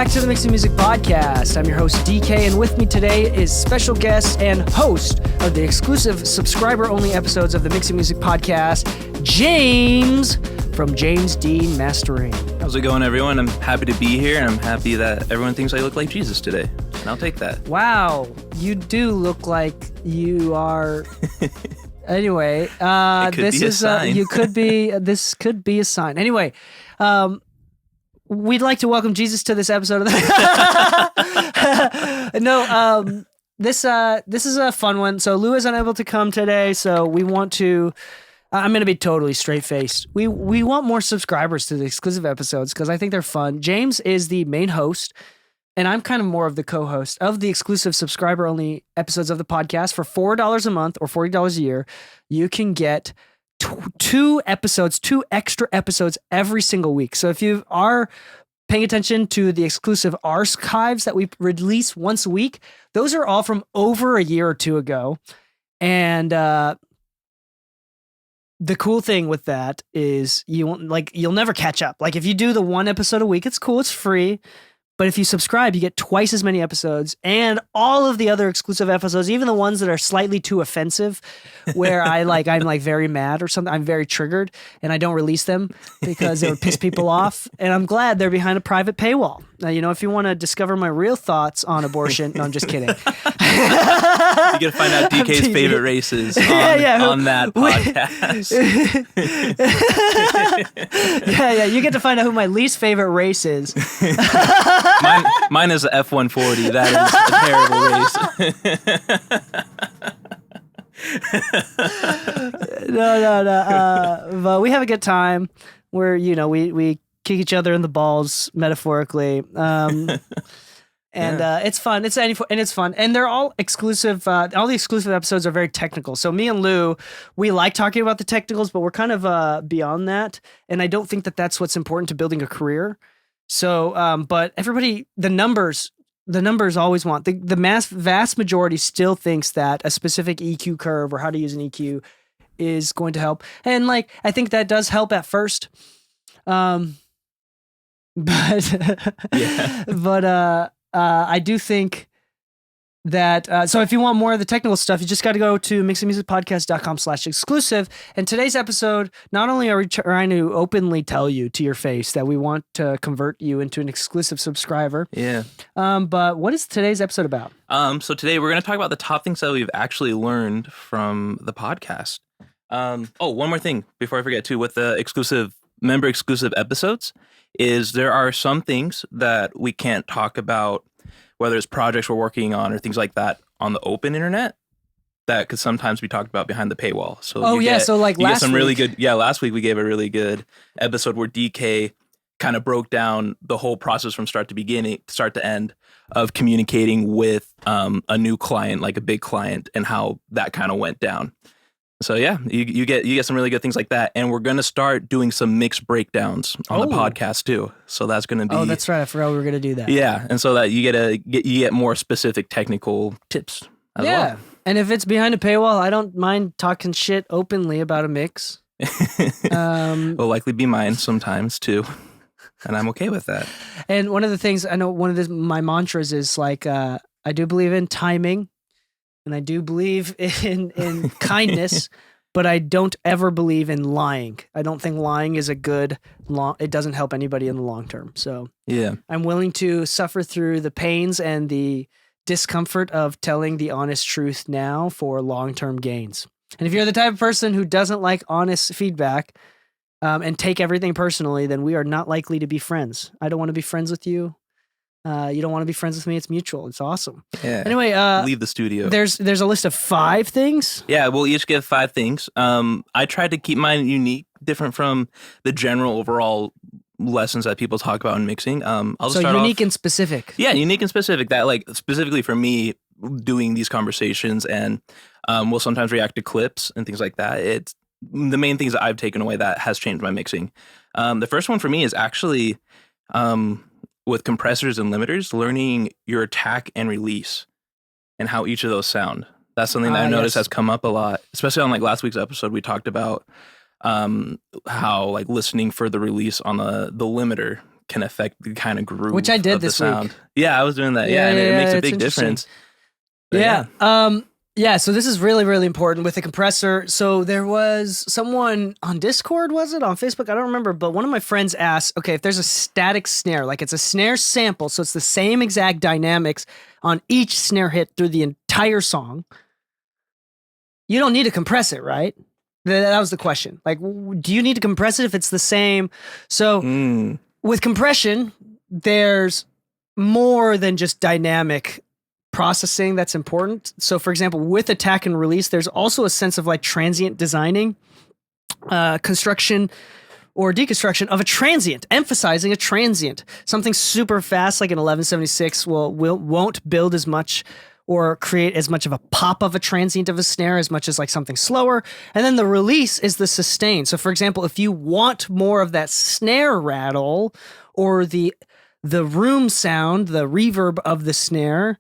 back to the Mixing Music Podcast. I'm your host, Dee Kei, and with me today is special guest and host of the exclusive subscriber-only episodes of the Mixing Music Podcast, James from James D Mastering. How's it going, everyone? I'm happy to be here, and I'm happy that everyone thinks I look like Jesus today, and I'll take that. Wow, you do look like you are... Anyway, this is this could be a sign. Anyway, we'd like to welcome Jesus to this episode of this is a fun one. So Lu is unable to come today, so we want to I'm going to be totally straight-faced. We want more subscribers to the exclusive episodes because I think they're fun. James is the main host, and I'm kind of more of the co-host of the exclusive subscriber-only episodes of the podcast. For $4 a month or $40 a year, you can get two extra episodes every single week. So if you are paying attention to the exclusive archives that we release once a week, those are all from over a year or two ago. And the cool thing with that is you'll never catch up. Like if you do the one episode a week, it's cool, it's free. But if you subscribe, you get twice as many episodes and all of the other exclusive episodes, even the ones that are slightly too offensive, where I'm very mad or something. I'm very triggered and I don't release them because it would piss people off. And I'm glad they're behind a private paywall. Now, if you want to discover my real thoughts on abortion, no, I'm just kidding. You get to find out Dee Kei's favorite races on that podcast. You get to find out who my least favorite race is. Mine is the F-140. That is a terrible race. No. But we have a good time where, we kick each other in the balls, metaphorically. It's fun. It's fun. And they're all exclusive. All the exclusive episodes are very technical. So me and Lu, we like talking about the technicals, but we're kind of beyond that. And I don't think that that's what's important to building a career. So, but everybody, the numbers always want the vast majority still thinks that a specific EQ curve or how to use an EQ is going to help. And I think that does help at first. I do think that, so if you want more of the technical stuff, you just got to go to mixingmusicpodcast.com/exclusive. And today's episode, not only are we trying to openly tell you to your face that we want to convert you into an exclusive subscriber. Yeah. But what is today's episode about? So today we're going to talk about the top things that we've actually learned from the podcast. One more thing before I forget too, with the member exclusive episodes is there are some things that we can't talk about, whether it's projects we're working on or things like that on the open internet that could sometimes be talked about behind the paywall. So last week we gave a really good episode where Dee Kei kind of broke down the whole process from start to end of communicating with a new client, like a big client, and how that kind of went down. So yeah, you get some really good things like that, and we're gonna start doing some mixed breakdowns on the podcast too. So that's gonna be. Oh, that's right. I forgot we were gonna do that. Yeah, and so that you get more specific technical tips. As well. And if it's behind a paywall, I don't mind talking shit openly about a mix. Will likely be mine sometimes too, and I'm okay with that. And one of the things I know, my mantras is I do believe in timing. And I do believe in kindness, but I don't ever believe in lying. I don't think lying is it doesn't help anybody in the long term. So yeah, I'm willing to suffer through the pains and the discomfort of telling the honest truth now for long-term gains. And if you're the type of person who doesn't like honest feedback and take everything personally, then we are not likely to be friends. I don't want to be friends with you. You don't want to be friends with me. It's mutual. It's awesome. Yeah. Anyway, leave the studio. There's a list of 5 things. Yeah, we'll each give 5 things. I tried to keep mine unique, different from the general overall lessons that people talk about in mixing. Unique and specific. Yeah, unique and specific. That specifically for me doing these conversations, and we'll sometimes react to clips and things like that. It's the main things that I've taken away that has changed my mixing. The first one for me is actually. With compressors and limiters, learning your attack and release and how each of those sound. That's something that I noticed has come up a lot, especially on last week's episode. We talked about how listening for the release on the limiter can affect the kind of groove, which I did of the this sound. week. Yeah, I was doing that. Yeah, and it makes a big difference. But yeah. So this is really, really important with the compressor. So there was someone on Discord, was it on Facebook? I don't remember, but one of my friends asked, okay, if there's a static snare, like it's a snare sample, so it's the same exact dynamics on each snare hit through the entire song, you don't need to compress it, right? That was the question. Like, do you need to compress it if it's the same? So with compression, there's more than just dynamic processing that's important. So for example, with attack and release, there's also a sense of like transient designing, construction or deconstruction of a transient, emphasizing a transient. Something super fast like an 1176 won't build as much or create as much of a pop of a transient of a snare as much as like something slower. And then the release is the sustain. So for example, if you want more of that snare rattle or the room sound, the reverb of the snare,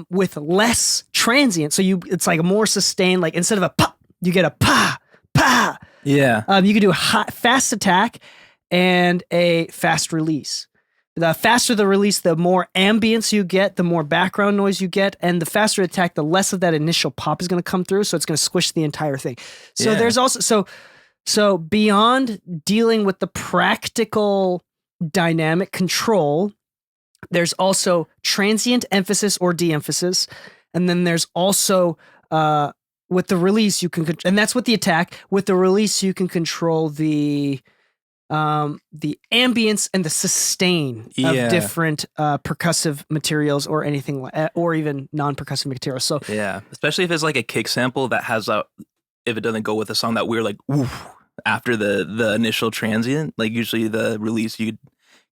with less transient. So it's like a more sustained, like instead of a pop, you get a pa, pa. Yeah. You can do a fast attack and a fast release. The faster the release, the more ambience you get, the more background noise you get, and the faster attack, the less of that initial pop is going to come through. So it's going to squish the entire thing. So there's also, so beyond dealing with the practical dynamic control, there's also transient emphasis or de-emphasis. And then there's also, with the release, you can, and that's with the attack. With the release, you can control the ambience and the sustain of different percussive materials or anything, or even non-percussive materials. So yeah, especially if it's like a kick sample that has if it doesn't go with a song that we're like, oof, after the initial transient, like usually the release, you'd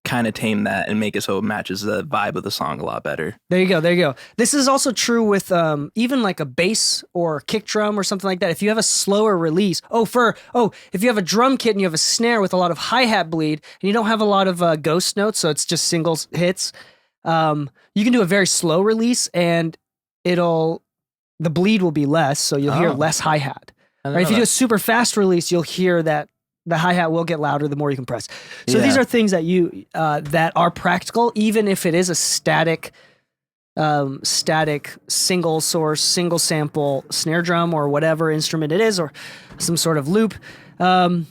kind of tame that and make it so it matches the vibe of the song a lot better. There you go. This is also true with even like a bass or kick drum or something like that. If you have a slower release, if you have a drum kit and you have a snare with a lot of hi-hat bleed and you don't have a lot of ghost notes, so it's just singles hits, you can do a very slow release and the bleed will be less, so you'll hear less hi-hat. Right? If you do a super fast release, you'll hear that the hi-hat will get louder the more you compress. So these are things that that are practical, even if it is a static single source, single sample snare drum or whatever instrument it is, or some sort of loop. And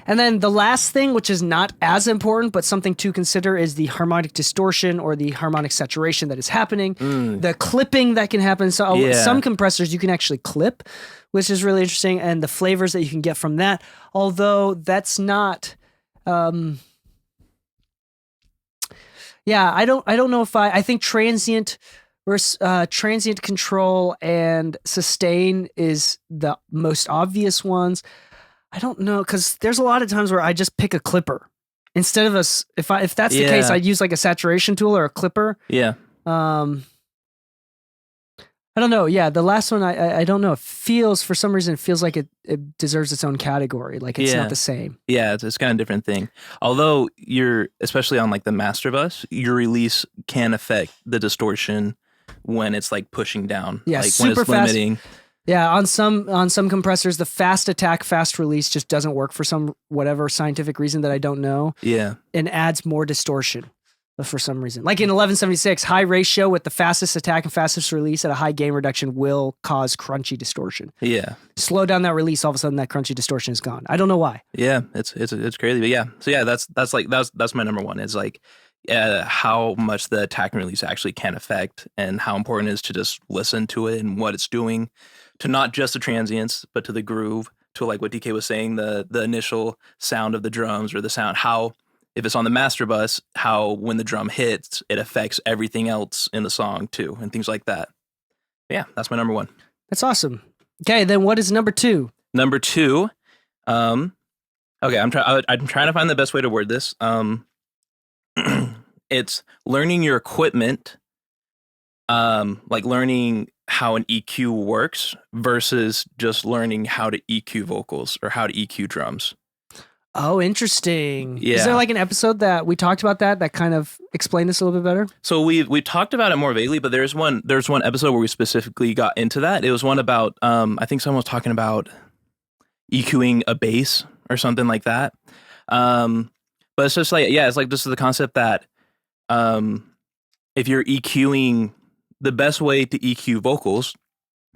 then the last thing, which is not as important, but something to consider, is the harmonic distortion or the harmonic saturation that is happening. The clipping that can happen. So some compressors you can actually clip, which is really interesting, and the flavors that you can get from that. Although that's not, I don't know if I think transient control and sustain is the most obvious ones. I don't know, because there's a lot of times where I just pick a clipper instead of if that's the case, I'd use like a saturation tool or a clipper. Yeah. I don't know. Yeah, the last one, I don't know. For some reason, it feels like it deserves its own category. Like it's not the same. Yeah, it's kind of a different thing. Although especially on like the master bus, your release can affect the distortion when it's like pushing down. Yeah, like super when it's fast. limiting. Yeah, on some compressors, the fast attack, fast release just doesn't work for some whatever scientific reason that I don't know. Yeah, and adds more distortion. For some reason, like in 1176, high ratio with the fastest attack and fastest release at a high gain reduction will cause crunchy distortion. Yeah. Slow down that release, all of a sudden that crunchy distortion is gone. I don't know why. Yeah, it's crazy, but yeah. So yeah, that's my number one. Is like how much the attack and release actually can affect, and how important it is to just listen to it and what it's doing, to not just the transients, but to the groove, to like what DK was saying, the initial sound of the drums or the sound, how. If it's on the master bus, how when the drum hits, it affects everything else in the song too, and things like that. Yeah, that's my number one. That's awesome. Okay, then what is number two? Number two, okay, I'm trying to find the best way to word this. It's learning your equipment, like learning how an EQ works versus just learning how to EQ vocals or how to EQ drums. Oh, interesting. Yeah. Is there like an episode that we talked about that kind of explained this a little bit better? So we talked about it more vaguely, but there's one episode where we specifically got into that. It was one about I think someone was talking about EQing a bass or something like that. But it's just like, yeah, it's like this is the concept that if you're EQing, the best way to EQ vocals,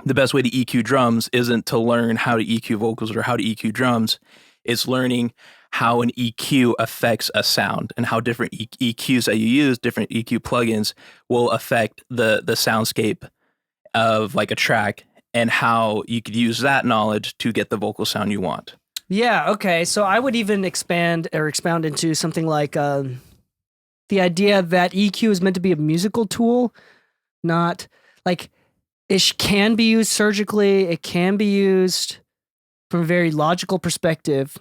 the best way to EQ drums isn't to learn how to EQ vocals or how to EQ drums. It's learning how an EQ affects a sound and how different EQs that you use, different EQ plugins will affect the soundscape of like a track and how you could use that knowledge to get the vocal sound you want. Yeah, okay. So I would even expound into something like the idea that EQ is meant to be a musical tool, not like it can be used surgically. It can be used from a very logical perspective.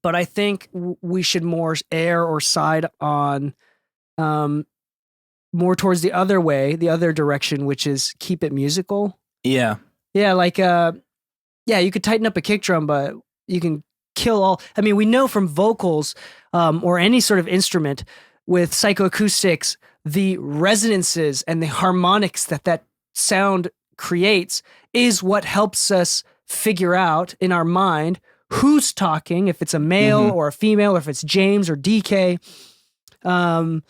But I think we should more err or side on more towards the other way, the other direction, which is keep it musical. Yeah. Yeah, like you could tighten up a kick drum, but you can kill all. I mean, we know from vocals or any sort of instrument with psychoacoustics, the resonances and the harmonics that sound creates is what helps us figure out in our mind who's talking, if it's a male or a female, or if it's James or Dee Kei. The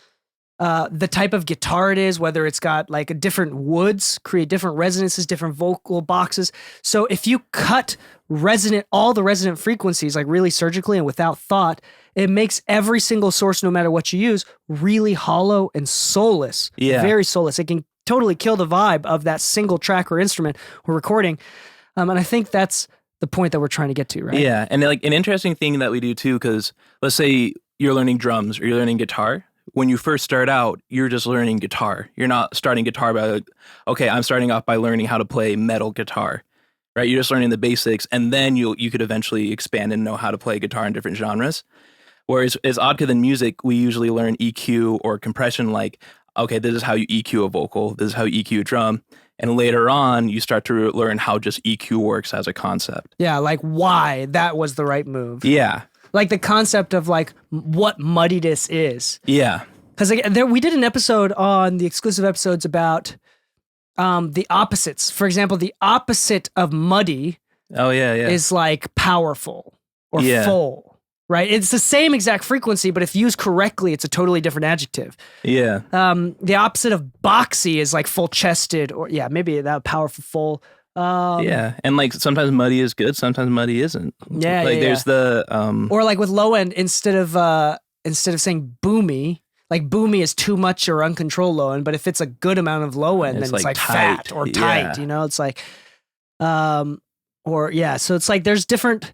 type of guitar it is, whether it's got like a different woods, create different resonances, different vocal boxes. So if you cut all the resonant frequencies, like really surgically and without thought, it makes every single source, no matter what you use, really hollow and soulless. Yeah. Very soulless. It can totally kill the vibe of that single track or instrument we're recording. And I think that's the point that we're trying to get to, right? Yeah. And like an interesting thing that we do too, because let's say you're learning drums or you're learning guitar. When you first start out, you're just learning guitar. You're not starting guitar by like, okay, I'm starting off by learning how to play metal guitar, right? You're just learning the basics, and then you could eventually expand and know how to play guitar in different genres. Whereas as Oddka than music, we usually learn EQ or compression, like, okay, this is how you EQ a vocal, this is how you EQ a drum. And later on, you start to learn how just EQ works as a concept. Yeah, like why that was the right move. Yeah. Like the concept of like what muddiness is. Yeah. Because we did an episode on the exclusive episodes about the opposites. For example, the opposite of muddy is like powerful or full, right? It's the same exact frequency, but if used correctly, it's a totally different adjective. Yeah. The opposite of boxy is like full-chested, or maybe that powerful full. And like sometimes muddy is good, sometimes muddy isn't. There's the or like with low end, instead of saying boomy, like boomy is too much or uncontrolled low end, but if it's a good amount of low end, then it's like fat or tight, it's like so it's like there's different,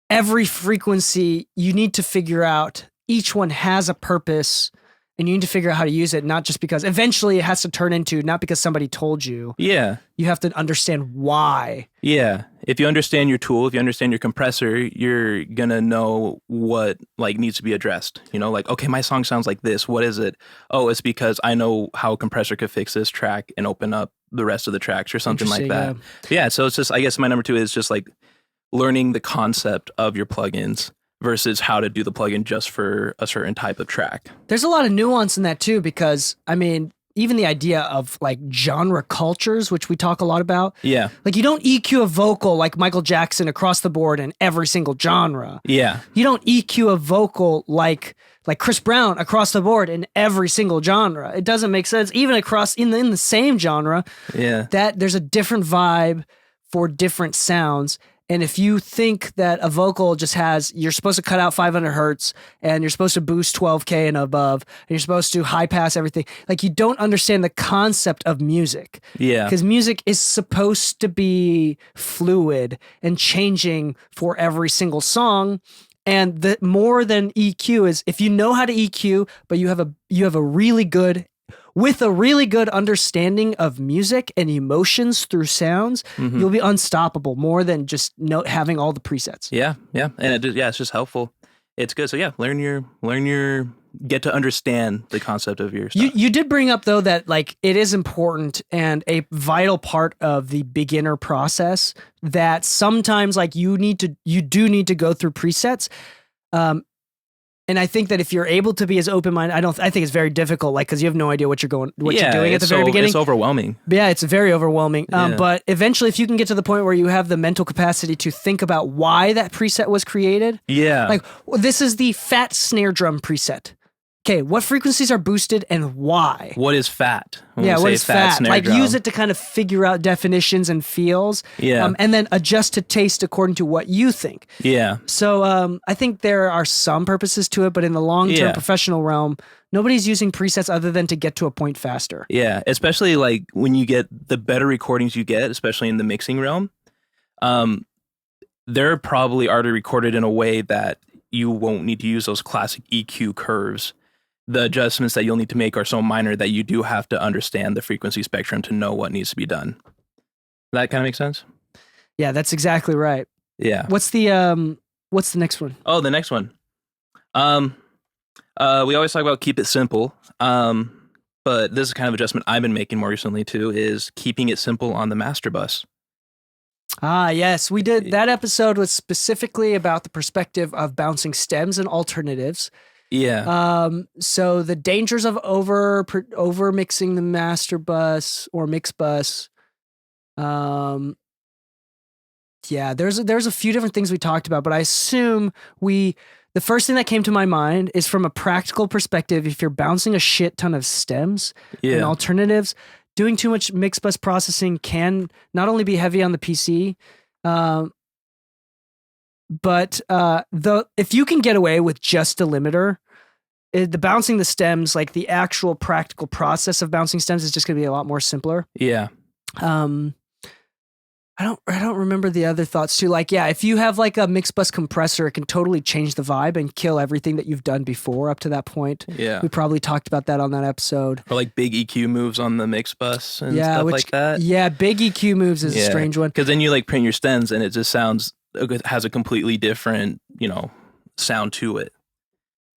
every frequency you need to figure out, each one has a purpose. And you need to figure out how to use it, not just because eventually it has to turn into, not because somebody told you. Yeah. You have to understand why. Yeah. If you understand your tool, if you understand your compressor, you're going to know what like needs to be addressed. Like, okay, my song sounds like this. What is it? Oh, it's because I know how a compressor could fix this track and open up the rest of the tracks or something like that. Yeah. So it's just, I guess my number 2 is just like learning the concept of your plugins versus how to do the plugin just for a certain type of track. There's a lot of nuance in that too, because I mean, even the idea of like genre cultures, which we talk a lot about. Yeah. Like you don't EQ a vocal like Michael Jackson across the board in every single genre. Yeah. You don't EQ a vocal like Chris Brown across the board in every single genre. It doesn't make sense. Even across in the same genre. Yeah. That there's a different vibe for different sounds. And if you think that a vocal just you're supposed to cut out 500 hertz and you're supposed to boost 12K and above, and you're supposed to high pass everything, like you don't understand the concept of music. Yeah. Because music is supposed to be fluid and changing for every single song. And the more than EQ is, if you know how to EQ, but you have a really good understanding of music and emotions through sounds, you'll be unstoppable more than just having all the presets. Yeah, yeah, and it's just helpful. It's good. So yeah, learn your get to understand the concept of your stuff. You did bring up though that like it is important and a vital part of the beginner process that sometimes like you do need to go through presets. And I think that if you're able to be as open-minded, I think it's very difficult, like, because you have no idea what you're doing at the very beginning. It's overwhelming. Yeah, it's very overwhelming. Yeah. But eventually, if you can get to the point where you have the mental capacity to think about why that preset was created. Yeah. Like, well, this is the fat snare drum preset. Okay, what frequencies are boosted and why? What is fat? What is fat? Like, drum. use it to kind of figure out definitions and feels. Yeah. And then adjust to taste according to what you think. Yeah. So I think there are some purposes to it, but in the long-term professional realm, nobody's using presets other than to get to a point faster. Yeah, especially like when you get the better recordings you get, especially in the mixing realm, they're probably already recorded in a way that you won't need to use those classic EQ curves. The adjustments that you'll need to make are so minor that you do have to understand the frequency spectrum to know what needs to be done. That kind of makes sense? Yeah, that's exactly right. Yeah. What's the next one? Oh, the next one. We always talk about keep it simple. But this is kind of adjustment I've been making more recently too, is keeping it simple on the master bus. Ah, yes. We did. That episode was specifically about the perspective of bouncing stems and alternatives. Yeah. So the dangers of over mixing the master bus or mix bus. Yeah, there's a few different things we talked about, but I assume the first thing that came to my mind is from a practical perspective. If you're bouncing a shit ton of stems and alternatives, doing too much mix bus processing can not only be heavy on the PC, but if you can get away with just a limiter, the bouncing the stems, like the actual practical process of bouncing stems, is just going to be a lot more simpler. Yeah. I don't remember the other thoughts too. Like, yeah, if you have like a mix bus compressor, it can totally change the vibe and kill everything that you've done before up to that point. Yeah. We probably talked about that on that episode. Or like big EQ moves on the mix bus and stuff like that. Yeah, big EQ moves is a strange one. Because then you like print your stems and it just has a completely different, sound to it.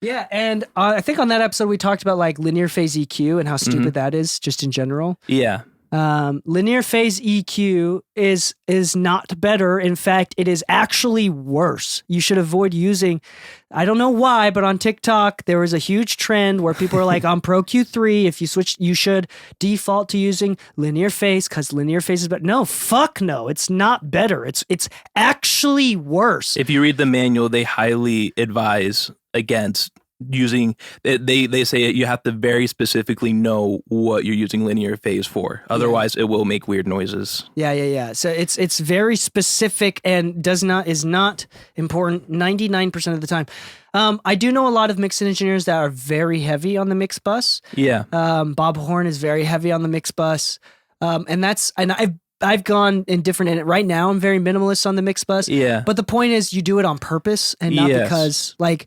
Yeah, and I think on that episode we talked about like linear phase EQ and how stupid that is just in general. Yeah. Linear phase EQ is not better. In fact, it is actually worse. You should avoid using, I don't know why, but on TikTok, there was a huge trend where people are like, on Pro Q3, if you switch, you should default to using linear phase because linear phase is better. No, fuck no. It's not better. It's actually worse. If you read the manual, they highly advise against using, they say you have to very specifically know what you're using linear phase for, otherwise it will make weird noises. Yeah. So it's very specific and is not important 99% of the time. I do know a lot of mix engineers that are very heavy on the mix bus. Yeah. Bob Horn is very heavy on the mix bus. I've gone in different, and right now I'm very minimalist on the mix bus. Yeah. But the point is you do it on purpose and not because like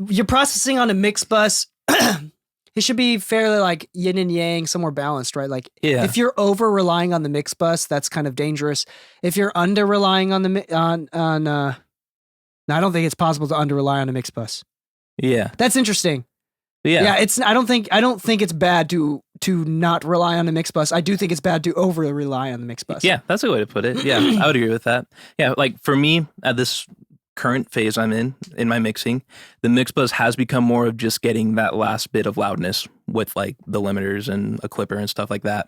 you're processing on a mix bus. It should be fairly like yin and yang, somewhere balanced, right? Like if you're over relying on the mix bus, that's kind of dangerous. If you're under relying on no, I don't think it's possible to under rely on a mix bus. Yeah. That's interesting. Yeah. I don't think it's bad to not rely on the mix bus. I do think it's bad to over rely on the mix bus. Yeah, that's a way to put it. Yeah, I would agree with that. Yeah, like for me at this current phase I'm in my mixing, the mix bus has become more of just getting that last bit of loudness with like the limiters and a clipper and stuff like that.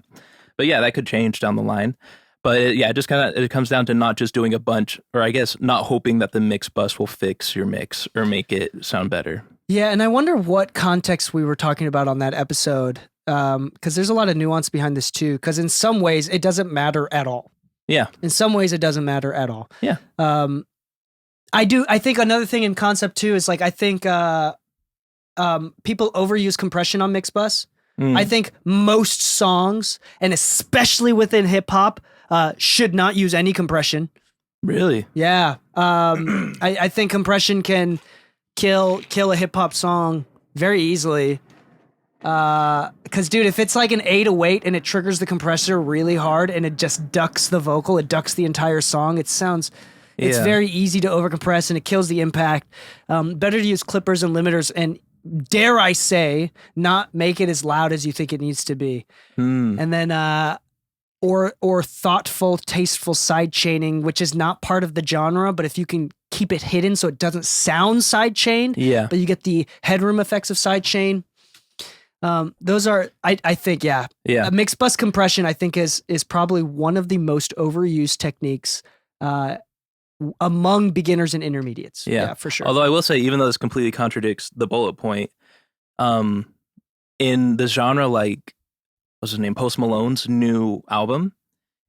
But yeah, that could change down the line. But it comes down to not just doing a bunch, or I guess not hoping that the mix bus will fix your mix or make it sound better. Yeah, and I wonder what context we were talking about on that episode, because there's a lot of nuance behind this too, because in some ways it doesn't matter at all. Yeah. In some ways it doesn't matter at all. Yeah. I think another thing in concept too is like, I think people overuse compression on mix bus. I think most songs, and especially within hip hop, should not use any compression. Really? Yeah. I think compression can kill a hip hop song very easily. Cause dude, if it's like an 808 and it triggers the compressor really hard and it just ducks the vocal, it ducks the entire song. It's very easy to overcompress and it kills the impact. Better to use clippers and limiters and, dare I say, not make it as loud as you think it needs to be. And then, or thoughtful, tasteful side chaining, which is not part of the genre, but if you can keep it hidden so it doesn't sound sidechained. Yeah. But you get the headroom effects of sidechain. Those are, I think, Yeah. Mixed bus compression, I think, is probably one of the most overused techniques among beginners and intermediates. Yeah, for sure. Although I will say, even though this completely contradicts the bullet point, in the genre, like, what's his name, Post Malone's new album,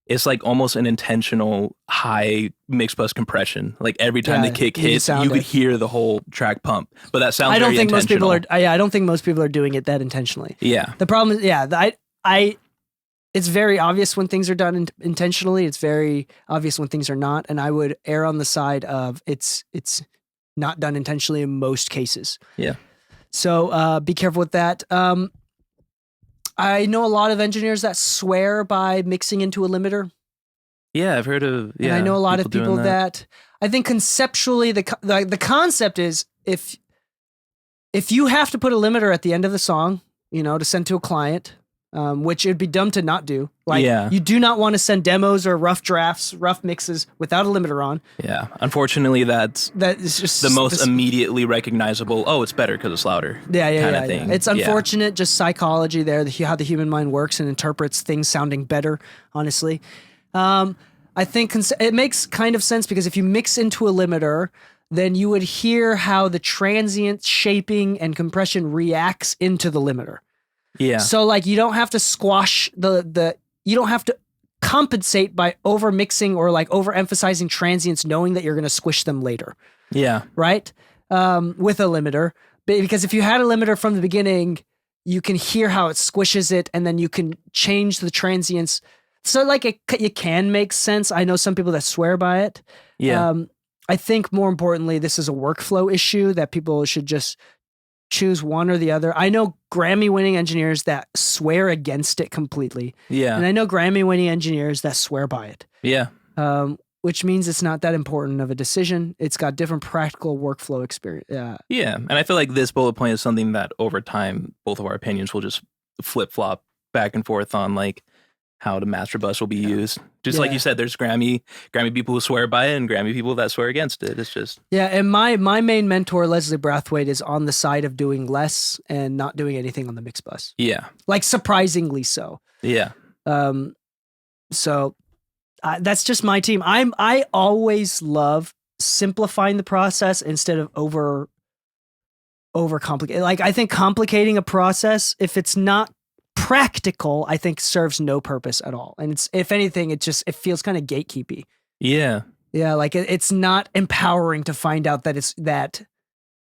it's like almost an intentional high mixed bus compression. Like every time the kick hits, you could hear the whole track pump. But that sounds. I don't think most people are. I don't think most people are doing it that intentionally. Yeah. The problem is, it's very obvious when things are done intentionally. It's very obvious when things are not, and I would err on the side of it's not done intentionally in most cases. Yeah. So be careful with that. I know a lot of engineers that swear by mixing into a limiter. Yeah, I've heard of. Yeah, and I know a lot of people that. I think conceptually the concept is if you have to put a limiter at the end of the song, to send to a client, which it'd be dumb to not do. You do not want to send demos or rough drafts, rough mixes without a limiter on. Yeah, unfortunately, that is just the most immediately recognizable. Oh, it's better because it's louder. Kind of thing. It's unfortunate, just psychology there, how the human mind works and interprets things sounding better. Honestly, I think it makes kind of sense because if you mix into a limiter, then you would hear how the transient shaping and compression reacts into the limiter. Yeah. So you don't have to squash you don't have to compensate by over mixing or overemphasizing transients, knowing that you're going to squish them later. Yeah. Right. With a limiter, because if you had a limiter from the beginning, you can hear how it squishes it, and then you can change the transients. So it can make sense. I know some people that swear by it. Yeah. I think more importantly, this is a workflow issue that people should just choose one or the other. I know Grammy-winning engineers that swear against it completely. Yeah. And I know Grammy-winning engineers that swear by it. Yeah. Which means it's not that important of a decision. It's got different practical workflow experience. Yeah. And I feel like this bullet point is something that over time, both of our opinions will just flip-flop back and forth on how the master bus will be used. Just like you said, there's Grammy people who swear by it and Grammy people that swear against it. It's just... Yeah, and my main mentor, Leslie Brathwaite, is on the side of doing less and not doing anything on the mix bus. Yeah. Surprisingly so. Yeah. So that's just my team. I always love simplifying the process instead of over complicating. I think complicating a process, if it's not practical, I think serves no purpose at all. And it's, if anything, it feels kind of gatekeepy. Yeah. Yeah. It's not empowering to find out that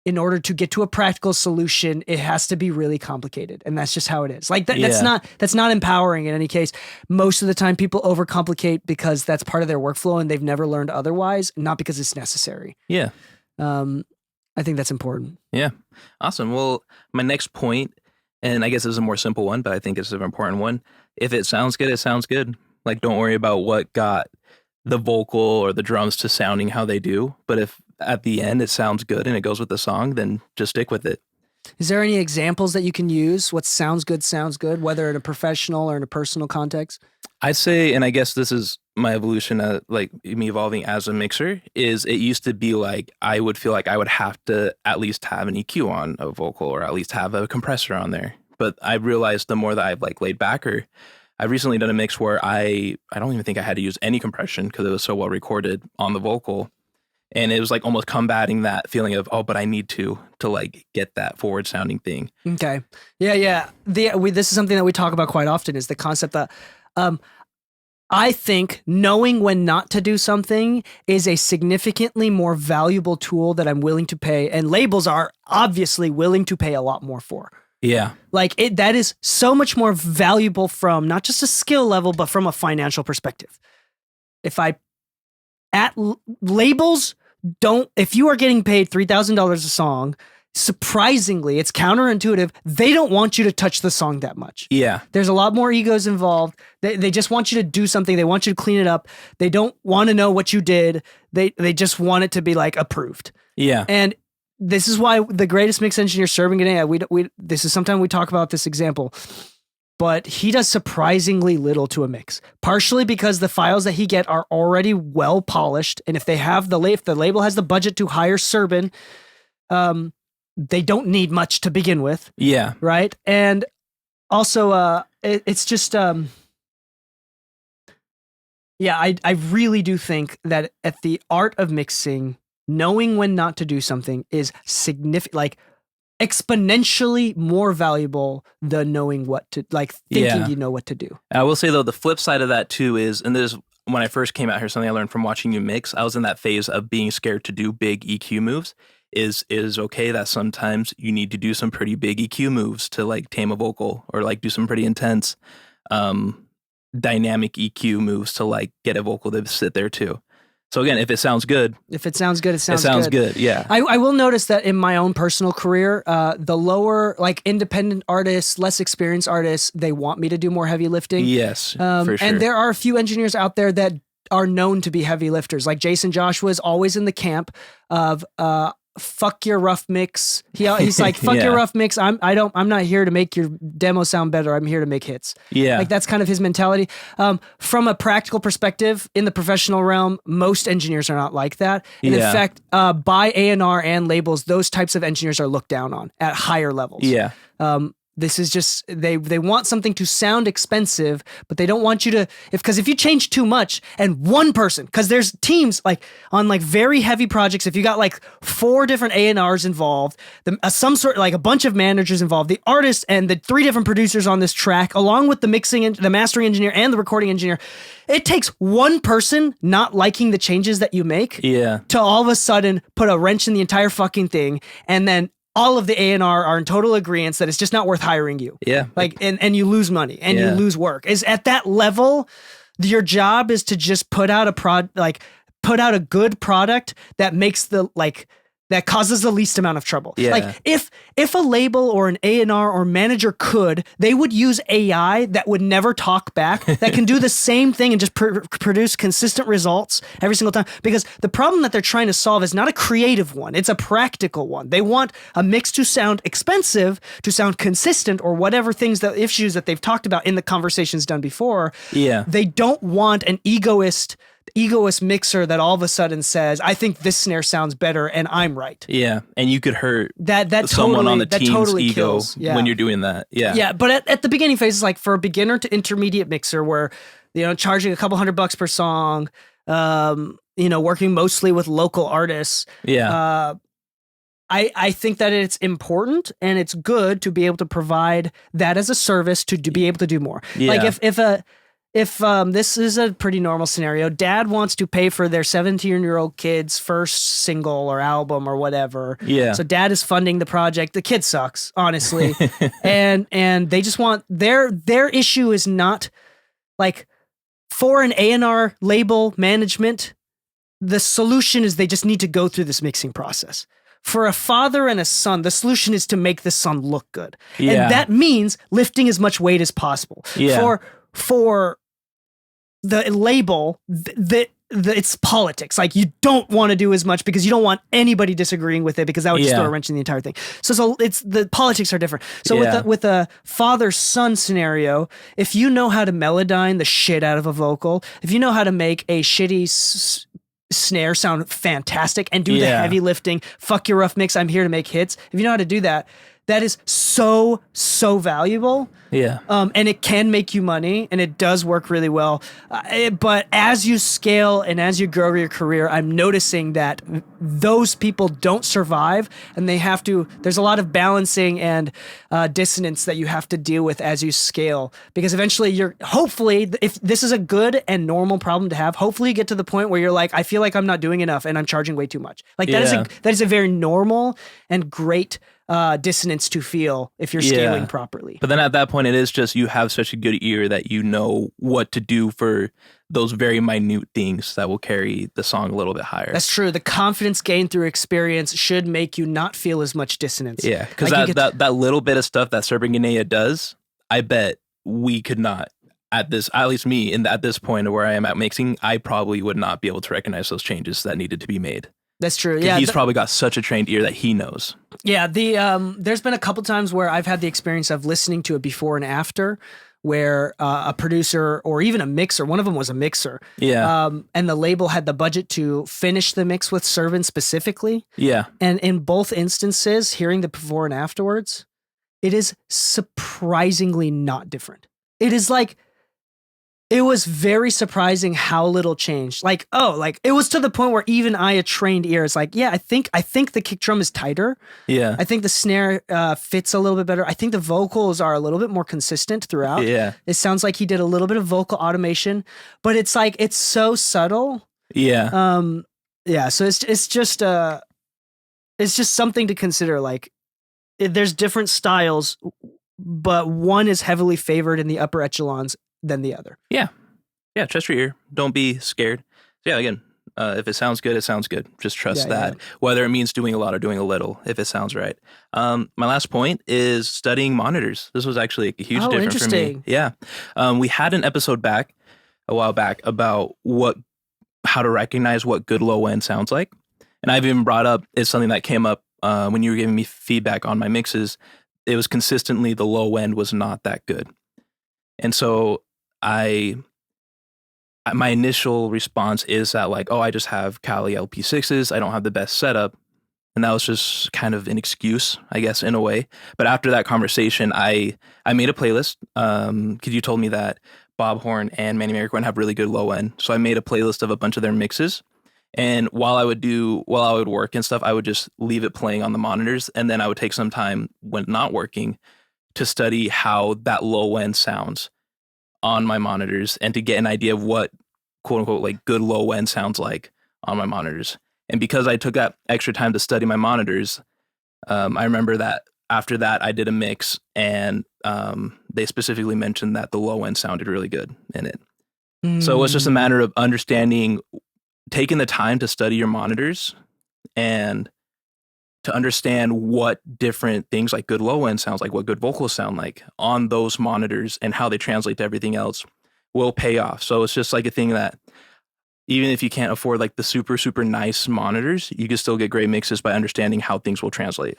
in order to get to a practical solution, it has to be really complicated. And that's just how it is. That's not empowering in any case. Most of the time people overcomplicate because that's part of their workflow and they've never learned otherwise, not because it's necessary. Yeah. I think that's important. Yeah. Awesome. Well, my next point, and I guess this is a more simple one, but I think it's an important one. If it sounds good, it sounds good. Don't worry about what got the vocal or the drums to sounding how they do. But if at the end it sounds good and it goes with the song, then just stick with it. Is there any examples that you can use? What sounds good, whether in a professional or in a personal context? I'd say, and I guess this is my evolution, me evolving as a mixer, is it used to be I would feel like I would have to at least have an EQ on a vocal or at least have a compressor on there. But I realized the more that I've laid back, or I've recently done a mix where I don't even think I had to use any compression because it was so well recorded on the vocal. And it was almost combating that feeling of, but I need to get that forward sounding thing. Okay. Yeah. This is something that we talk about quite often, is the concept that I think knowing when not to do something is a significantly more valuable tool that I'm willing to pay, and labels are obviously willing to pay a lot more for. Yeah. That is so much more valuable from not just a skill level, but from a financial perspective. Labels if you are getting paid $3,000 a song, surprisingly, it's counterintuitive. They don't want you to touch the song that much. Yeah. There's a lot more egos involved. They just want you to do something. They want you to clean it up. They don't want to know what you did. They just want it to be approved. Yeah. And this is why the greatest mix engineer serving today, this is sometimes we talk about this example. but he does surprisingly little to a mix. Partially because the files that he get are already well polished, and if they have if the label has the budget to hire Serban, they don't need much to begin with. Yeah. Right. And also, it's just, I really do think that at the art of mixing, knowing when not to do something is significant, like exponentially more valuable than knowing what to, like thinking you know what to do. I will say though, the flip side of that too is, and this is when I first came out here, something I learned from watching you mix, I was in that phase of being scared to do big EQ moves. Is okay that sometimes you need to do some pretty big EQ moves to like tame a vocal, or like do some pretty intense dynamic EQ moves to like get a vocal to sit there too. So again, if it sounds good, it sounds good. Yeah. I will notice that in my own personal career, the lower, like independent artists, less experienced artists, they want me to do more heavy lifting. Yes, for sure. And there are a few engineers out there that are known to be heavy lifters. Like Jason Joshua is always in the camp of fuck your rough mix. He's like, fuck your rough mix. I'm not here to make your demo sound better. I'm here to make hits. Yeah. Like that's kind of his mentality. From a practical perspective, in the professional realm, most engineers are not like that. And in fact, by A&R and labels, those types of engineers are looked down on at higher levels. Yeah. This is just, they want something to sound expensive, but they don't want you to, because if you change too much and one person, because there's teams like on like very heavy projects, if you got like 4 different A&Rs involved, some sort, like a bunch of managers involved, the artist and the 3 different producers on this track, along with the mixing and the mastering engineer and the recording engineer, it takes one person not liking the changes that you make to all of a sudden put a wrench in the entire fucking thing, and then all of the A&R are in total agreement that it's just not worth hiring you. Yeah. Like, and you lose money and you lose work. Is at that level, your job is to just put out a good product that makes that causes the least amount of trouble. Yeah. Like if a label or an A&R or manager could, they would use AI that would never talk back, that can do the same thing and just produce consistent results every single time. Because the problem that they're trying to solve is not a creative one. It's a practical one. They want a mix to sound expensive, to sound consistent, or whatever issues that they've talked about in the conversations done before. Yeah. They don't want an egoist mixer that all of a sudden says, I think this snare sounds better and I'm right. Yeah. And you could hurt that someone on the team's ego kills. When you're doing that. Yeah. Yeah. But at the beginning phase, like for a beginner to intermediate mixer where, charging a couple $100 per song, working mostly with local artists. Yeah. I think that it's important and it's good to be able to provide that as a service to be able to do more. Yeah. Like if this is a pretty normal scenario, dad wants to pay for their 17-year-old kid's first single or album or whatever. Yeah. So dad is funding the project. The kid sucks, honestly. and they just want their issue is not like for an A&R label management, the solution is they just need to go through this mixing process. For a father and a son, the solution is to make the son look good. Yeah. And that means lifting as much weight as possible. Yeah. For the label, it's politics. Like you don't want to do as much because you don't want anybody disagreeing with it because that would just throw a wrench in the entire thing. So it's the politics are different. So with a father-son scenario, if you know how to melodyne the shit out of a vocal, if you know how to make a shitty snare sound fantastic and do the heavy lifting, fuck your rough mix, I'm here to make hits. If you know how to do that, that is so valuable. Yeah. And it can make you money and it does work really well. But as you scale and as you grow your career, I'm noticing that those people don't survive and there's a lot of balancing and dissonance that you have to deal with as you scale. Because eventually hopefully, if this is a good and normal problem to have, hopefully you get to the point where you're like, I feel like I'm not doing enough and I'm charging way too much. Like that is a very normal and great dissonance to feel if you're scaling properly. But then at that point, it is just you have such a good ear that you know what to do for those very minute things that will carry the song a little bit higher. That's true. The confidence gained through experience should make you not feel as much dissonance. Yeah, because that little bit of stuff that Serban does, I bet we could not. At least me, at this point where I am at mixing, I probably would not be able to recognize those changes that needed to be made. That's true. Yeah, he's probably got such a trained ear that he knows. Yeah, there's been a couple times where I've had the experience of listening to it before and after, where a producer or even a mixer, one of them was a mixer. Yeah. And the label had the budget to finish the mix with Servant specifically. Yeah. And in both instances, hearing the before and afterwards, it is surprisingly not different. It is like, it was very surprising how little changed. Like, it was to the point where even I, a trained ear, is like, yeah, I think the kick drum is tighter. Yeah. I think the snare fits a little bit better. I think the vocals are a little bit more consistent throughout. Yeah. It sounds like he did a little bit of vocal automation, but it's like, it's so subtle. Yeah. Yeah. So it's just something to consider. Like, there's different styles, but one is heavily favored in the upper echelons than the other. Yeah. Trust your ear. Don't be scared. So yeah, again, if it sounds good, it sounds good. Just trust that. Yeah. Whether it means doing a lot or doing a little, if it sounds right. My last point is studying monitors. This was actually a huge difference for me. Yeah. We had an episode a while back about how to recognize what good low end sounds like. And I've even brought up, it's something that came up when you were giving me feedback on my mixes. It was consistently the low end was not that good. And so my initial response is that like, I just have Kali LP6s. I don't have the best setup. And that was just kind of an excuse, I guess, in a way. But after that conversation, I made a playlist because you told me that Bob Horn and Manny Maricoin have really good low end. So I made a playlist of a bunch of their mixes. And while I would work and stuff, I would just leave it playing on the monitors. And then I would take some time when not working to study how that low end sounds on my monitors and to get an idea of what quote unquote like good low end sounds like on my monitors. And because I took that extra time to study my monitors, I remember that after that I did a mix and they specifically mentioned that the low end sounded really good in it. So it was just a matter of taking the time to study your monitors and to understand what different things like good low end sounds like, what good vocals sound like on those monitors and how they translate to everything else will pay off. So it's just like a thing that even if you can't afford like the super, super nice monitors, you can still get great mixes by understanding how things will translate.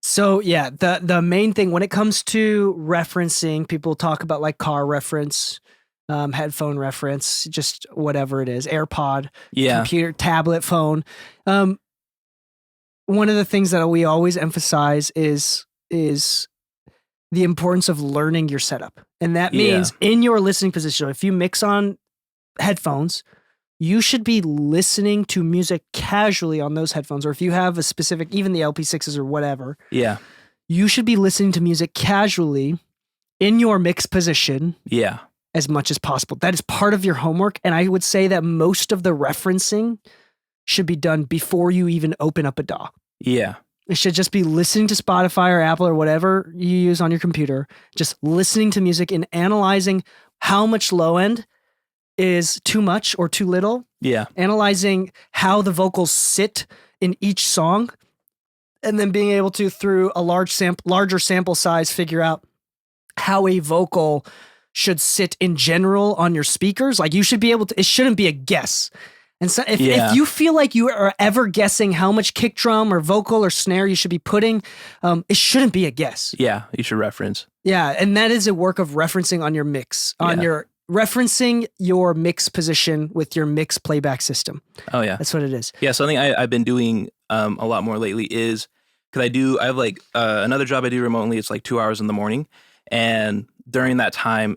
So yeah, the main thing when it comes to referencing, people talk about like car reference, headphone reference, just whatever it is, AirPod, computer, tablet, phone. One of the things that we always emphasize is the importance of learning your setup. And that means in your listening position, if you mix on headphones, you should be listening to music casually on those headphones. Or if you have a specific, even the LP6s or whatever, you should be listening to music casually in your mix position as much as possible. That is part of your homework. And I would say that most of the referencing should be done before you even open up a DAW. Yeah. It should just be listening to Spotify or Apple or whatever you use on your computer, just listening to music and analyzing how much low end is too much or too little. Yeah. Analyzing how the vocals sit in each song and then being able to, through a larger sample size, figure out how a vocal should sit in general on your speakers. Like you should be able to, it shouldn't be a guess. And so if you feel like you are ever guessing how much kick drum or vocal or snare you should be putting, it shouldn't be a guess. Yeah, you should reference. Yeah, and that is a work of referencing on your mix, referencing your mix position with your mix playback system. Oh yeah. That's what it is. Yeah, something I've been doing a lot more lately is, because I have like another job I do remotely. It's like 2 hours in the morning. And during that time,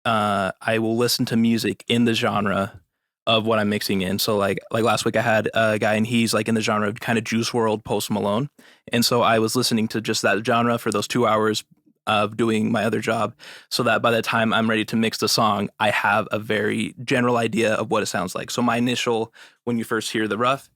I will listen to music in the genre of what I'm mixing in. So like last week I had a guy and he's like in the genre of kind of Juice WRLD, Post Malone. And so I was listening to just that genre for those 2 hours of doing my other job, so that by the time I'm ready to mix the song, I have a very general idea of what it sounds like. So my initial, when you first hear the rough,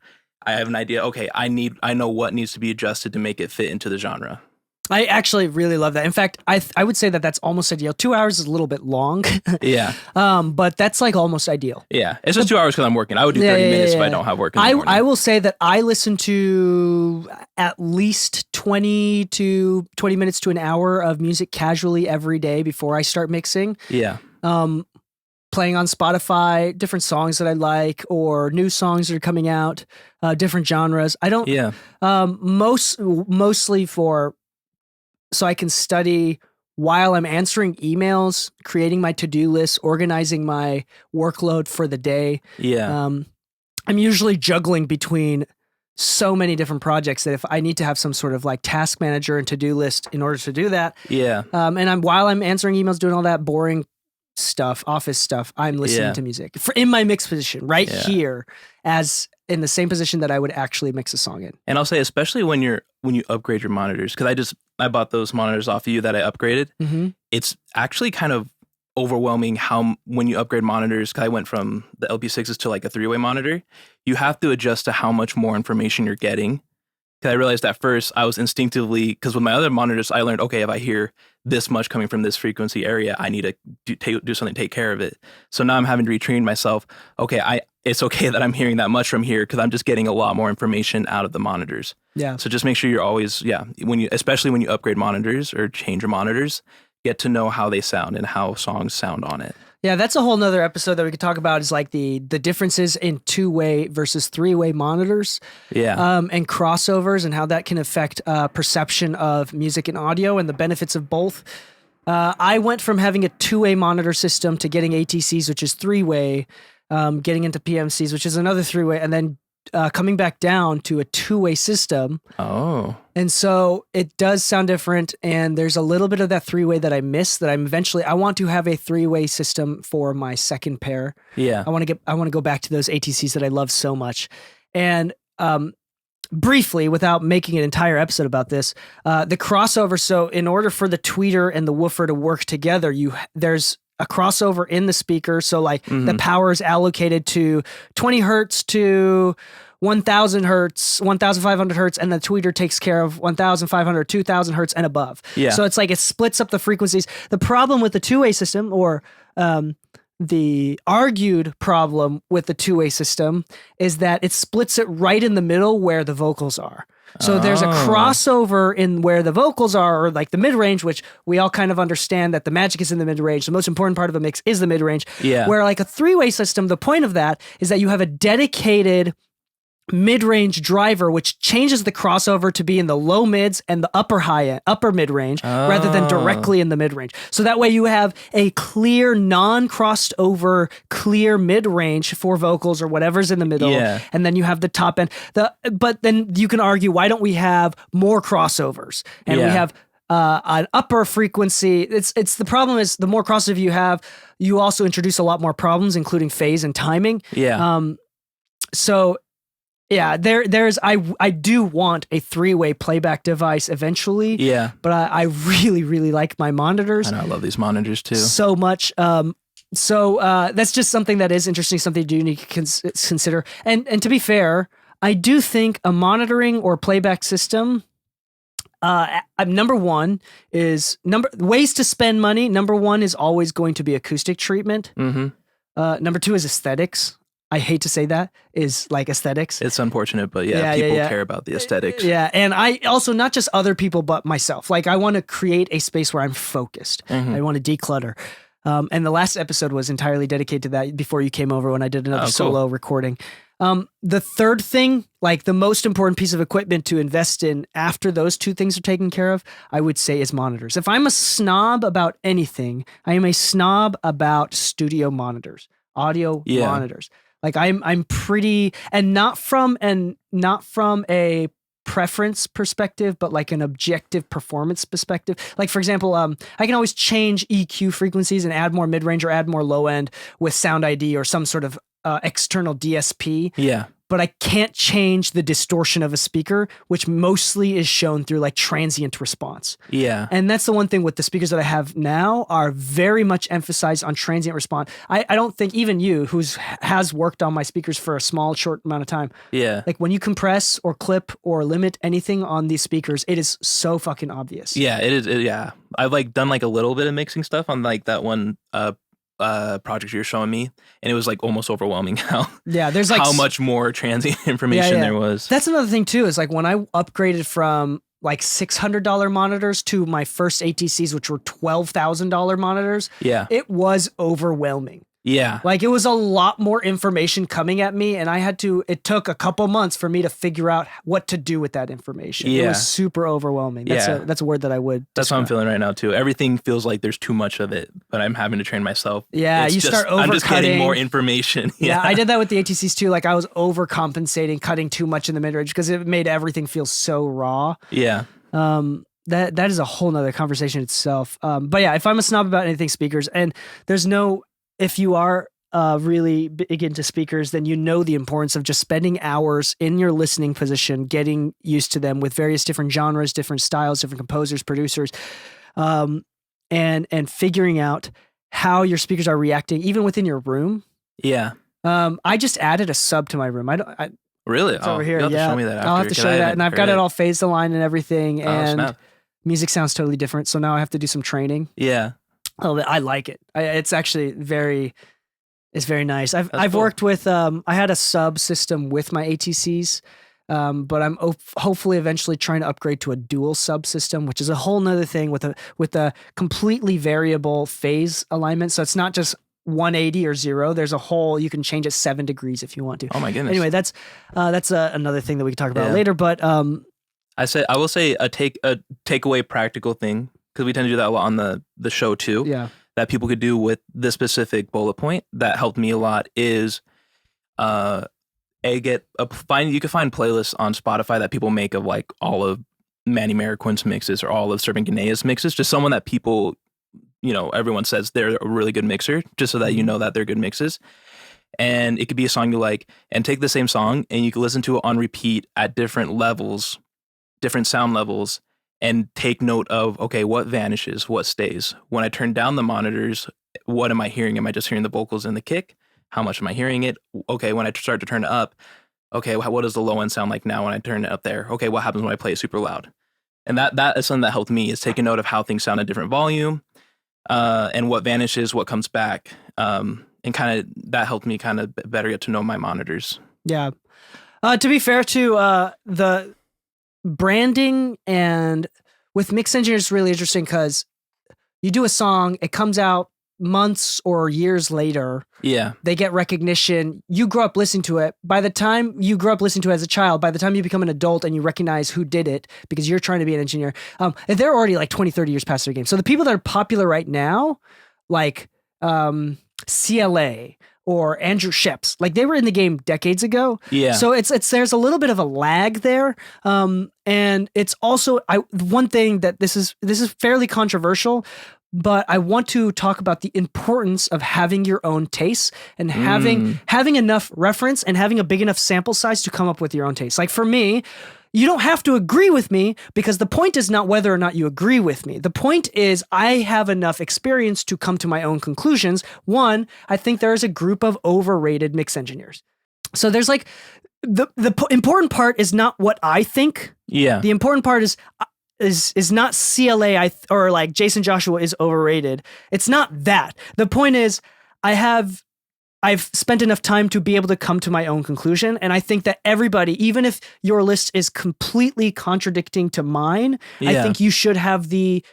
I have an idea, okay, I know what needs to be adjusted to make it fit into the genre. I actually really love that. In fact, I would say that that's almost ideal. 2 hours is a little bit long. Yeah. But that's like almost ideal. Yeah. It's just 2 hours because I'm working. I would do 30 minutes if I don't have work in the morning. I will say that I listen to at least 20 minutes to an hour of music casually every day before I start mixing. Yeah. Playing on Spotify, different songs that I like, or new songs that are coming out, different genres. I don't, mostly so I can study while I'm answering emails, creating my to-do list, organizing my workload for the day. Yeah. I'm usually juggling between so many different projects that if I need to have some sort of like task manager and to-do list in order to do that. Yeah. And while I'm answering emails, doing all that boring stuff, office stuff, I'm listening to music in my mix position right here, as in the same position that I would actually mix a song in. And I'll say, especially when you upgrade your monitors, because I bought those monitors off of you that I upgraded. Mm-hmm. It's actually kind of overwhelming how when you upgrade monitors, because I went from the LP6s to like a 3-way monitor, you have to adjust to how much more information you're getting. Because I realized at first I was instinctively, because with my other monitors, I learned, okay, if I hear this much coming from this frequency area, I need to do something to take care of it. So now I'm having to retrain myself. Okay, it's okay that I'm hearing that much from here because I'm just getting a lot more information out of the monitors. Yeah. So just make sure you're always, especially when you upgrade monitors or change your monitors, get to know how they sound and how songs sound on it. Yeah, that's a whole nother episode that we could talk about, is like the differences in 2-way versus 3-way monitors. Yeah. And crossovers and how that can affect perception of music and audio and the benefits of both. I went from having a 2-way monitor system to getting ATCs, which is 3-way, getting into PMCs, which is another 3-way, and then coming back down to a 2-way system. Oh. And so it does sound different, and there's a little bit of that 3-way that I miss that I want to have a 3-way system for my second pair. Yeah. I want to go back to those ATCs that I love so much. And briefly, without making an entire episode about this, the crossover. So in order for the tweeter and the woofer to work together, there's a crossover in the speaker. So like the power is allocated to 20 hertz to 1,000 hertz, 1,500 hertz, and the tweeter takes care of 1,500, 2,000 hertz and above. Yeah. So it's like it splits up the frequencies. The problem with the 2-way system, or the argued problem with the 2-way system, is that it splits it right in the middle where the vocals are. So there's a crossover in where the vocals are, or like the mid-range, which we all kind of understand that the magic is in the mid-range. The most important part of a mix is the mid-range. Yeah. Where like a 3-way system, the point of that is that you have a dedicated mid-range driver, which changes the crossover to be in the low mids and the upper mid-range, rather than directly in the mid-range. So that way you have a clear, non-crossed over, clear mid-range for vocals or whatever's in the middle. Yeah. And then you have the top end. But then you can argue, why don't we have more crossovers? And we have an upper frequency. It's the problem is the more crossover you have, you also introduce a lot more problems, including phase and timing. Yeah. So yeah, I do want a 3-way playback device eventually. Yeah. But I really, really like my monitors. I know, I love these monitors too. So much. So that's just something that is interesting, something you do need to consider. And to be fair, I do think a monitoring or playback system, number one is ways to spend money. Number one is always going to be acoustic treatment. Mm-hmm. Number two is aesthetics. I hate to say that, is like aesthetics. It's unfortunate, but people care about the aesthetics. Yeah, and I also, not just other people, but myself. Like, I want to create a space where I'm focused. I want to declutter. And the last episode was entirely dedicated to that before you came over, when I did another solo recording. The third thing, like the most important piece of equipment to invest in after those two things are taken care of, I would say, is monitors. If I'm a snob about anything, I am a snob about studio monitors, audio monitors. Like I'm pretty, and not from a preference perspective, but like an objective performance perspective. Like, for example, I can always change EQ frequencies and add more mid-range or add more low end with Sound ID or some sort of external DSP. Yeah. But I can't change the distortion of a speaker, which mostly is shown through like transient response. Yeah. And that's the one thing with the speakers that I have now, are very much emphasized on transient response. I don't think even you, has worked on my speakers for a short amount of time. Yeah. Like when you compress or clip or limit anything on these speakers, it is so fucking obvious. Yeah, it is. Yeah. I've like done like a little bit of mixing stuff on like that one project you're showing me, and it was like almost overwhelming there's like how much more transient information there was. That's another thing too, is like when I upgraded from like $600 monitors to my first ATCs, which were $12,000 monitors, it was overwhelming. Yeah. Like it was a lot more information coming at me, and it took a couple months for me to figure out what to do with that information. It Yeah. was super overwhelming. That's a word that I would That's what I'm describe. feeling right now too. Everything feels like there's too much of it, but I'm having to train myself. Yeah, It's you just, start I'm just getting overcutting. more information. Yeah, I did that with the ATCs too. Like I was overcompensating, cutting too much in the mid-range because it made everything feel so raw. Yeah. That is a whole nother conversation itself. But yeah, if I'm a snob about anything speakers, and if you are really big into speakers, then you know the importance of just spending hours in your listening position, getting used to them with various different genres, different styles, different composers, producers, and figuring out how your speakers are reacting, even within your room. Yeah. I just added a sub to my room. Really? It's over here. You'll have to Yeah, show me that after. I'll have to show you that, and I've got it all phased aligned and everything, and snap. music sounds totally different. So now I have to do some training. Yeah. Oh, I like it. It's actually it's very nice. I've cool. worked with, I had a sub system with my ATCs, but I'm hopefully eventually trying to upgrade to a dual sub system, which is a whole nother thing with a completely variable phase alignment. So it's not just 180 or 0. There's you can change it 7 degrees if you want to. Oh my goodness. Anyway, that's another thing that we can talk about later, but, I will say a takeaway practical thing, because we tend to do that a lot on the show too. Yeah. That people could do with this specific bullet point that helped me a lot is, you can find playlists on Spotify that people make of like all of Manny Marroquin's mixes or all of Servant Ganea's mixes. Just someone that people, everyone says they're a really good mixer, just so that you know that they're good mixes. And it could be a song you like, and take the same song and you can listen to it on repeat at different levels, different sound levels, and take note of, okay, what vanishes, what stays. When I turn down the monitors, what am I hearing? Am I just hearing the vocals and the kick? How much am I hearing it? Okay, when I start to turn it up, okay, what does the low end sound like now when I turn it up there? Okay, what happens when I play it super loud? And that is something that helped me, is taking note of how things sound at different volume, and what vanishes, what comes back. And kind of that helped me kind of better get to know my monitors. Yeah. To be fair to the branding and with mix engineers is really interesting because you do a song, it comes out months or years later. Yeah. They get recognition. You grow up listening to it. By the time you grow up listening to it as a child, by the time you become an adult and you recognize who did it because you're trying to be an engineer, they're already like 20, 30 years past their game. So the people that are popular right now, like CLA or Andrew Sheps, like they were in the game decades ago. Yeah. So it's there's a little bit of a lag there. And it's also one thing that this is fairly controversial, but I want to talk about the importance of having your own tastes and having enough reference and having a big enough sample size to come up with your own taste. Like for me, you don't have to agree with me because the point is not whether or not you agree with me. The point is I have enough experience to come to my own conclusions. One, I think there is a group of overrated mix engineers. So there's like the important part is not what I think. Yeah. The important part is not CLA or like Jason Joshua is overrated. It's not that. The point is I've spent enough time to be able to come to my own conclusion. And I think that everybody, even if your list is completely contradicting to mine, I think you should have the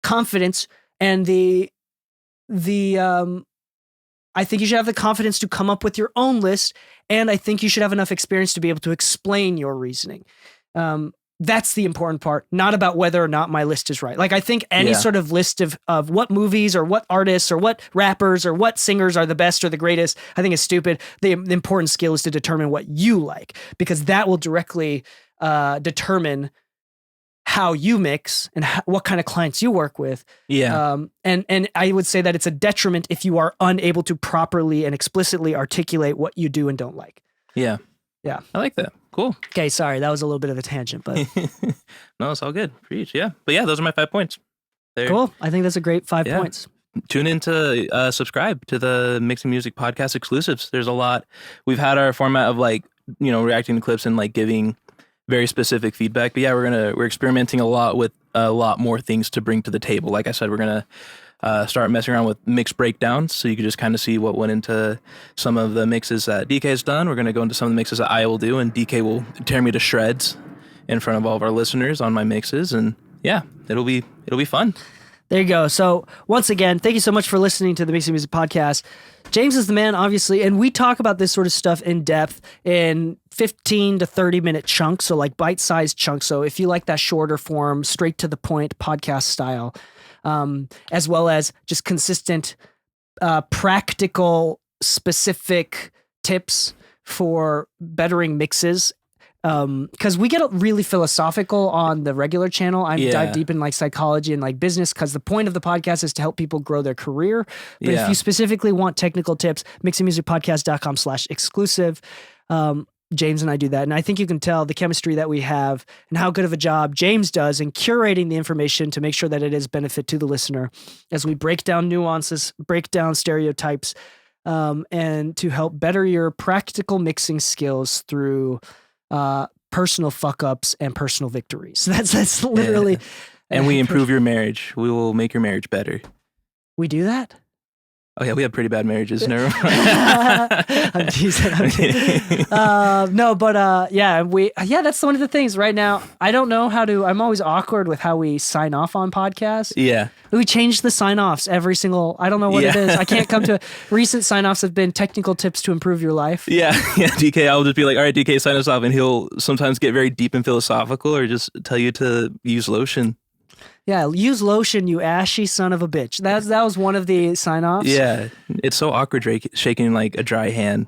confidence and I think you should have the confidence to come up with your own list. And I think you should have enough experience to be able to explain your reasoning. That's the important part, not about whether or not my list is right. Like I think any sort of list of what movies or what artists or what rappers or what singers are the best or the greatest, I think is stupid. The important skill is to determine what you like, because that will directly determine how you mix and what kind of clients you work with. Yeah. And I would say that it's a detriment if you are unable to properly and explicitly articulate what you do and don't like. Yeah. Yeah. I like that. Cool. Okay, sorry, that was a little bit of a tangent, but no, it's all good. Preach, yeah. But yeah, those are my 5 points. Cool. I think that's a great 5 points. Tune in to subscribe to the Mixing Music podcast exclusives. There's a lot. We've had our format of like, reacting to clips and like giving very specific feedback. But yeah, we're experimenting a lot with a lot more things to bring to the table. Like I said, we're gonna start messing around with mix breakdowns, so you can just kind of see what went into some of the mixes that Dee Kei's done. We're going to go into some of the mixes that I will do, and Dee Kei will tear me to shreds in front of all of our listeners on my mixes, and yeah, it'll be fun. There you go. So once again, thank you so much for listening to the Mixing Music Podcast. James is the man, obviously, and we talk about this sort of stuff in depth in 15 to 30 minute chunks, so like bite-sized chunks. So if you like that shorter form, straight to the point podcast style, as well as just consistent, practical, specific tips for bettering mixes. Because we get really philosophical on the regular channel. I dive deep in like psychology and like business, because the point of the podcast is to help people grow their career. But if you specifically want technical tips, mixingmusicpodcast.com/exclusive. James and I do that. And I think you can tell the chemistry that we have and how good of a job James does in curating the information to make sure that it is benefit to the listener as we break down nuances, break down stereotypes, and to help better your practical mixing skills through personal fuck ups and personal victories. That's literally. And we improve your marriage. We will make your marriage better. We do that? Oh yeah, we have pretty bad marriages. Never mind. I'm teasing. No, but that's one of the things right now. I don't know how to. I'm always awkward with how we sign off on podcasts. Yeah, we change the sign offs every single. I don't know what it is. I can't come to recent sign offs have been technical tips to improve your life. Yeah. DK, I'll just be like, all right, DK, sign us off, and he'll sometimes get very deep and philosophical, or just tell you to use lotion. Yeah, use lotion, you ashy son of a bitch. That was one of the sign-offs. Yeah, it's so awkward shaking like a dry hand,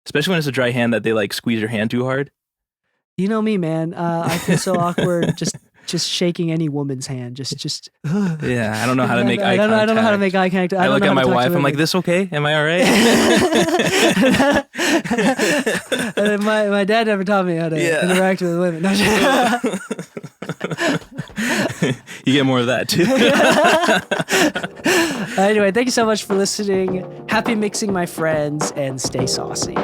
especially when it's a dry hand that they like squeeze your hand too hard. You know me, man. I feel so awkward just shaking any woman's hand. Just. Yeah, I don't know how to make eye contact. I don't know how to make eye contact. I look at my wife. I'm like, "This okay? Am I all right?" And then my dad never taught me how to interact with women. You get more of that too. Anyway, thank you so much for listening. Happy mixing, my friends, and stay saucy.